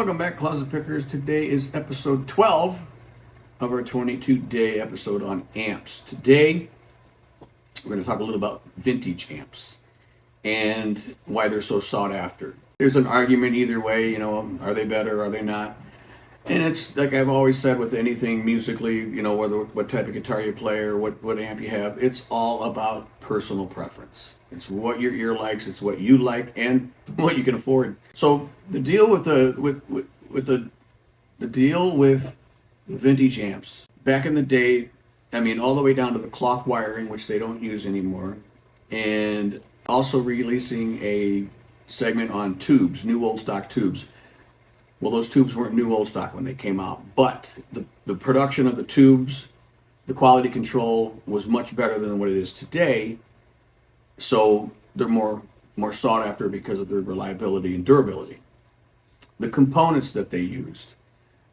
Welcome back, Closet Pickers. Today is episode 12 of our 22-day episode on amps. Today, we're going to talk a little about vintage amps and why they're so sought after. There's an argument either way, are they better, are they not? And it's like I've always said with anything musically, whether what type of guitar you play or what amp you have, it's all about personal preference. It's what your ear likes, it's what you like, and what you can afford. So the deal with the deal with the vintage amps back in the day, all the way down to the cloth wiring, which they don't use anymore, and also releasing a segment on tubes, new old stock tubes. Well, those tubes weren't new old stock when they came out, but the production of the tubes, the quality control was much better than what it is today. So they're more sought after because of their reliability and durability. The components that they used,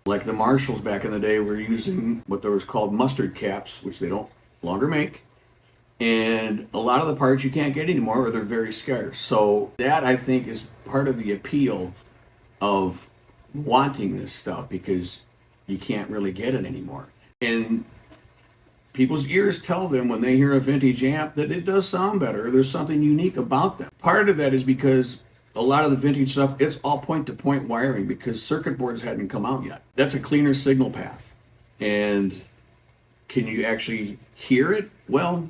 like the Marshalls back in the day, were using what there was called mustard caps, which they don't longer make. And a lot of the parts you can't get anymore, or they're very scarce. So that, I think, is part of the appeal of wanting this stuff, because you can't really get it anymore. And people's ears tell them when they hear a vintage amp that it does sound better, or there's something unique about them. Part of that is because a lot of the vintage stuff, it's all point-to-point wiring because circuit boards hadn't come out yet. That's a cleaner signal path. And can you actually hear it? Well,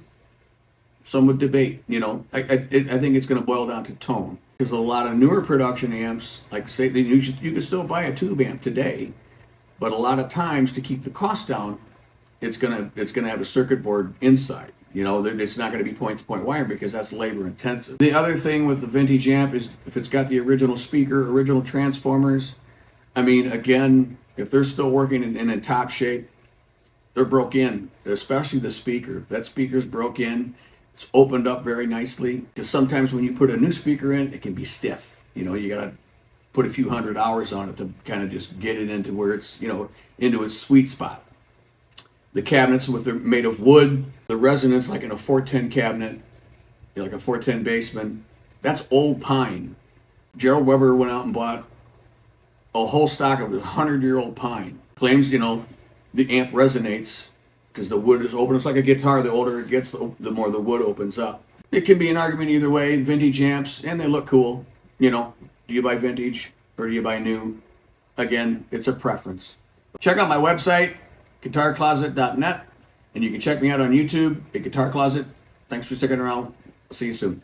some would debate, I think it's going to boil down to tone. Because a lot of newer production amps, like say, you can still buy a tube amp today, but a lot of times to keep the cost down, it's gonna have a circuit board inside. It's not going to be point-to-point wiring because that's labor intensive. The other thing with the vintage amp is if it's got the original speaker, original transformers. Again, if they're still working in top shape, they're broke in, especially the speaker. If that speaker's broke in, it's opened up very nicely, because sometimes when you put a new speaker in, it can be stiff. You got to put a few hundred hours on it to kind of just get it into where it's, into its sweet spot. The cabinets they're made of wood, the resonance, like in a 410 cabinet, like a 410 Bassman, that's old pine. Gerald Weber went out and bought a whole stock of 100-year-old pine. Claims, the amp resonates because the wood is open. It's like a guitar. The older it gets, the more the wood opens up. It can be an argument either way. Vintage amps, and they look cool. Do you buy vintage or do you buy new? Again, it's a preference. Check out my website, guitarcloset.net, and you can check me out on YouTube at Guitar Closet. Thanks for sticking around. I'll see you soon.